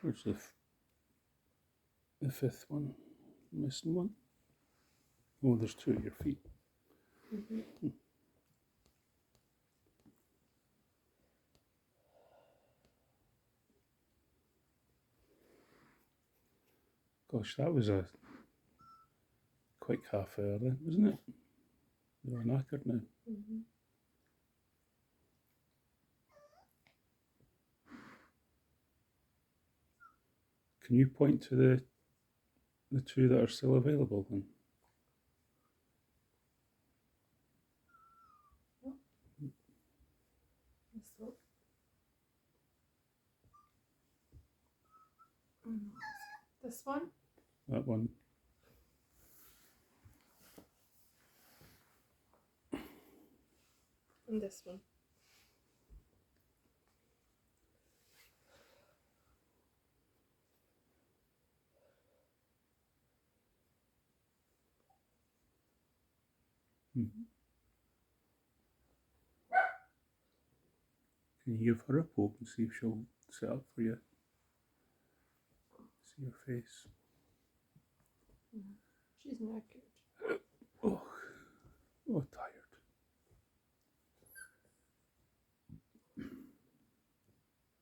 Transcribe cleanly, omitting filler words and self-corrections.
Where's the fifth one? Missing one? Oh, there's two at your feet. Mm-hmm. Gosh, that was a quick half hour then, wasn't it? You're knackered now. Mm-hmm. Can you point to the two that are still available then? This one. This one. That one. And this one. Mm-hmm. Can you give her a poke and see if she'll sit up for you? See your face. She's knackered. Oh, tired.